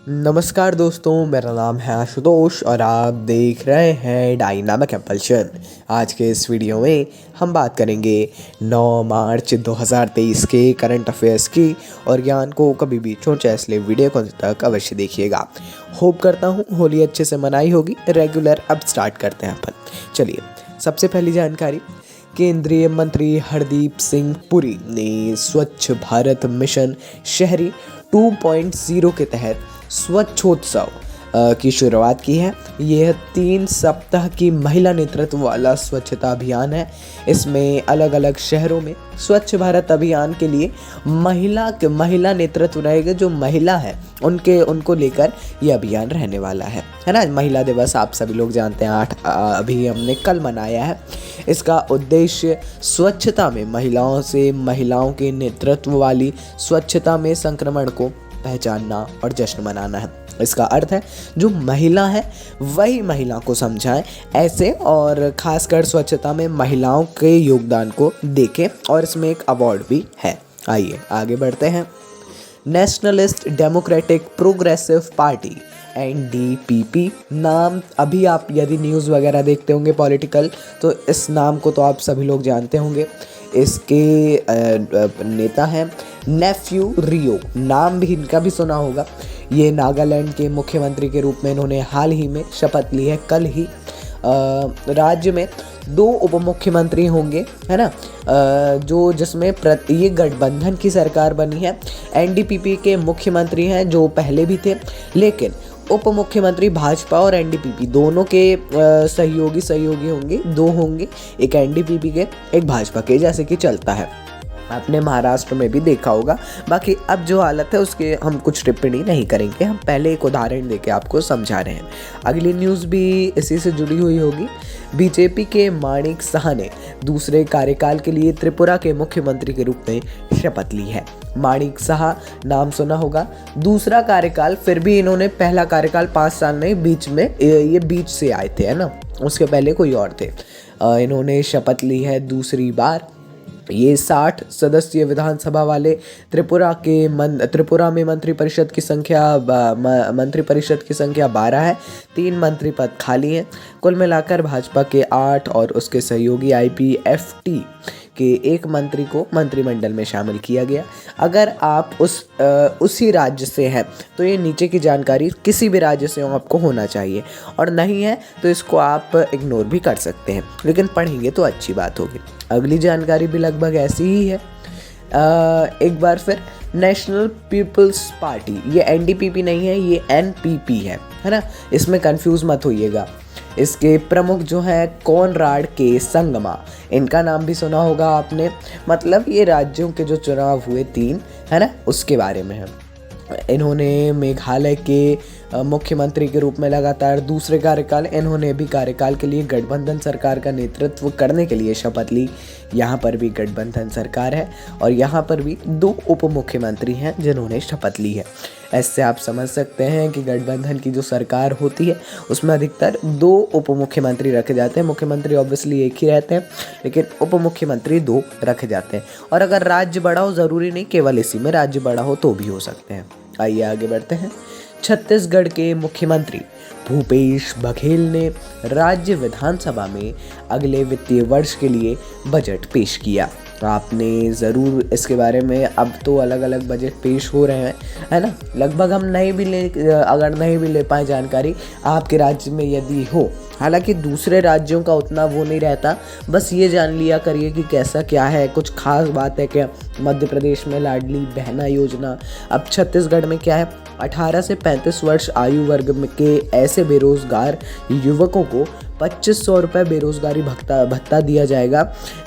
नमस्कार दोस्तों, मेरा नाम है आशुतोष और आप देख रहे हैं डायनामिक इम्पल्शन। आज के इस वीडियो में हम बात करेंगे 9 मार्च 2023 के करंट अफेयर्स की और ज्ञान को कभी भी छोड़े, इसलिए वीडियो को अंत तक अवश्य देखिएगा। होप करता हूँ होली अच्छे से मनाई होगी। रेगुलर अब स्टार्ट करते हैं अपन। चलिए, सबसे पहली जानकारी। केंद्रीय मंत्री हरदीप सिंह पुरी ने स्वच्छ भारत मिशन शहरी 2.0 के तहत स्वच्छोत्सव की शुरुआत की है। यह 3 सप्ताह की महिला नेतृत्व वाला स्वच्छता अभियान है। इसमें अलग अलग शहरों में स्वच्छ भारत अभियान के लिए महिला नेतृत्व रहेगा। जो महिला है उनको लेकर यह अभियान रहने वाला है ना। महिला दिवस आप सभी लोग जानते हैं, 8 अभी हमने कल मनाया है। इसका उद्देश्य स्वच्छता में महिलाओं के नेतृत्व वाली स्वच्छता में संक्रमण को पहचानना और जश्न मनाना है। इसका अर्थ है जो महिला है वही महिला को समझाएं ऐसे, और खासकर स्वच्छता में महिलाओं के योगदान को देखें, और इसमें एक अवार्ड भी है। आइए आगे बढ़ते हैं। Nationalist democratic progressive party NDPP नाम, अभी आप यदि न्यूज़ वगैरह देखते होंगे पॉलिटिकल, तो इस नाम को तो आप सभी लोग जानते होंगे। इसके नेता हैं नेफ्यू रियो, नाम भी इनका भी सुना होगा। ये नागालैंड के मुख्यमंत्री के रूप में इन्होंने हाल ही में शपथ ली है, कल ही। राज्य में 2 उप मुख्यमंत्री होंगे, है ना, जिसमें ये गठबंधन की सरकार बनी है। NDPP के मुख्यमंत्री हैं जो पहले भी थे, लेकिन उप मुख्यमंत्री भाजपा और NDPP दोनों के सहयोगी होंगे, 2 होंगे, एक NDPP के एक भाजपा के, जैसे कि चलता है। आपने महाराष्ट्र में भी देखा होगा। बाकी अब जो हालत है उसके हम कुछ टिप्पणी नहीं करेंगे, हम पहले एक उदाहरण देके आपको समझा रहे हैं। अगली न्यूज़ भी इसी से जुड़ी हुई होगी। बीजेपी के माणिक साह ने दूसरे कार्यकाल के लिए त्रिपुरा के मुख्यमंत्री के रूप में शपथ ली है। माणिक साह नाम सुना होगा। दूसरा कार्यकाल, फिर भी इन्होंने पहला कार्यकाल 5 साल नहीं, बीच से आए थे, है ना, उसके पहले कोई और थे। इन्होंने शपथ ली है दूसरी बार। ये 60 सदस्यीय विधानसभा वाले त्रिपुरा में मंत्रिपरिषद की संख्या 12 है। 3 मंत्री पद खाली हैं। कुल मिलाकर भाजपा के 8 और उसके सहयोगी IPFT के 1 मंत्री को मंत्रिमंडल में शामिल किया गया। अगर आप उसी राज्य से हैं तो ये नीचे की जानकारी किसी भी राज्य से आपको होना चाहिए, और नहीं है तो इसको आप इग्नोर भी कर सकते हैं, लेकिन पढ़ेंगे तो अच्छी बात होगी। अगली जानकारी भी लगभग ऐसी ही है। एक बार फिर, नेशनल पीपल्स पार्टी, ये NDPP नहीं है, ये NPP है ना, इसमें कंफ्यूज मत होइएगा। इसके प्रमुख जो हैं कोनराड के संगमा, इनका नाम भी सुना होगा आपने। मतलब ये राज्यों के जो चुनाव हुए 3, है ना, उसके बारे में है। इन्होंने मेघालय के मुख्यमंत्री के रूप में लगातार दूसरे कार्यकाल, इन्होंने भी कार्यकाल के लिए गठबंधन सरकार का नेतृत्व करने के लिए शपथ ली। यहाँ पर भी गठबंधन सरकार है और यहाँ पर भी 2 उप मुख्यमंत्री हैं जिन्होंने शपथ ली है। ऐसे आप समझ सकते हैं कि गठबंधन की जो सरकार होती है उसमें अधिकतर 2 उप मुख्यमंत्री रखे जाते हैं। मुख्यमंत्री ऑब्वियसली एक ही रहते हैं, लेकिन उप मुख्यमंत्री 2 रखे जाते हैं। और अगर राज्य बड़ा हो, ज़रूरी नहीं केवल इसी में राज्य बड़ा हो तो भी हो सकते हैं। आइए आगे बढ़ते हैं। छत्तीसगढ़ के मुख्यमंत्री भूपेश बघेल ने राज्य विधानसभा में अगले वित्तीय वर्ष के लिए बजट पेश किया। आपने ज़रूर इसके बारे में, अब तो अलग अलग बजट पेश हो रहे हैं, है ना, लगभग हम अगर नहीं भी ले पाए जानकारी आपके राज्य में यदि हो, हालांकि दूसरे राज्यों का उतना वो नहीं रहता, बस ये जान लिया करिए कि कैसा क्या है। कुछ खास बात है क्या? मध्य प्रदेश में लाडली बहना योजना, अब छत्तीसगढ़ में क्या है, 18 से 35 वर्ष आयु वर्ग के ऐसे बेरोजगार युवकों को 2500 रुपये बेरोजगारी भत्ता दिया जाएगा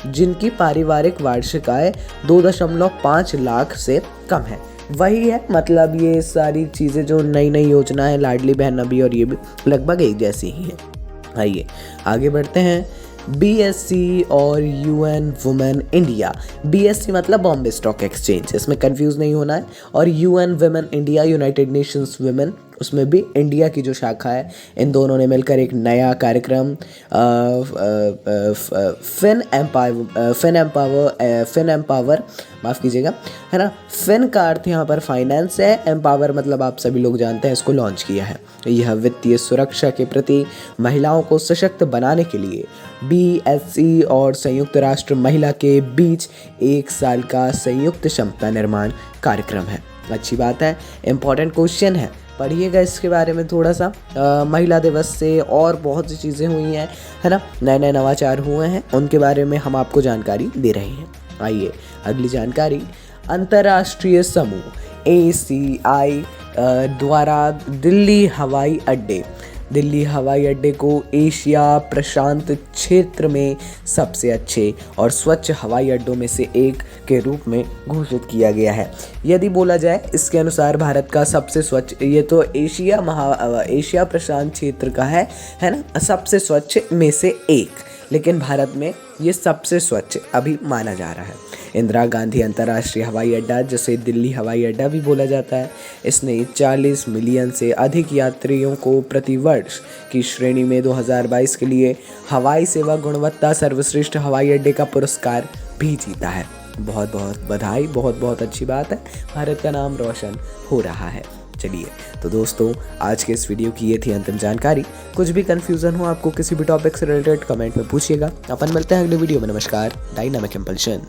जिनकी पारिवारिक वार्षिक आय 2.5 लाख से कम है। वही है, मतलब ये सारी चीज़ें जो नई योजना है, लाडली बहना भी और ये भी लगभग एक जैसी ही है। आइए आगे बढ़ते हैं। BSC और UN वुमेन इंडिया, BSC मतलब बॉम्बे स्टॉक एक्सचेंज, इसमें कंफ्यूज नहीं होना है, और UN women India, United Nations women उसमें भी इंडिया की जो शाखा है, इन दोनों ने मिलकर एक नया कार्यक्रम फिन एम्पावर, माफ़ कीजिएगा, है ना। फिन का अर्थ यहाँ पर फाइनेंस है, एम्पावर मतलब आप सभी लोग जानते हैं, इसको लॉन्च किया है। यह वित्तीय सुरक्षा के प्रति महिलाओं को सशक्त बनाने के लिए BSE और संयुक्त राष्ट्र महिला के बीच 1 साल का संयुक्त क्षमता निर्माण कार्यक्रम है। अच्छी बात है, इम्पॉर्टेंट क्वेश्चन है, पढ़िएगा इसके बारे में थोड़ा सा। महिला दिवस से और बहुत सी चीज़ें हुई हैं, है ना, नए नए नवाचार हुए हैं, उनके बारे में हम आपको जानकारी दे रहे हैं। आइए अगली जानकारी। अंतर्राष्ट्रीय समूह ACI द्वारा दिल्ली हवाई अड्डे को एशिया प्रशांत क्षेत्र में सबसे अच्छे और स्वच्छ हवाई अड्डों में से एक के रूप में घोषित किया गया है। यदि बोला जाए इसके अनुसार भारत का सबसे स्वच्छ, ये तो एशिया प्रशांत क्षेत्र का है ना, सबसे स्वच्छ में से एक, लेकिन भारत में ये सबसे स्वच्छ अभी माना जा रहा है। इंदिरा गांधी अंतर्राष्ट्रीय हवाई अड्डा, जिसे दिल्ली हवाई अड्डा भी बोला जाता है, इसने 40 मिलियन से अधिक यात्रियों को प्रति वर्ष की श्रेणी में 2022 के लिए हवाई सेवा गुणवत्ता सर्वश्रेष्ठ हवाई अड्डे का पुरस्कार भी जीता है। बहुत बहुत बधाई, बहुत बहुत अच्छी बात है, भारत का नाम रोशन हो रहा है। चलिए तो दोस्तों, आज के इस वीडियो की ये थी अंतिम जानकारी। कुछ भी कंफ्यूजन हो आपको किसी भी टॉपिक से रिलेटेड, कमेंट में पूछिएगा। अपन मिलते हैं अगले वीडियो में। नमस्कार। Dynamic impulsion.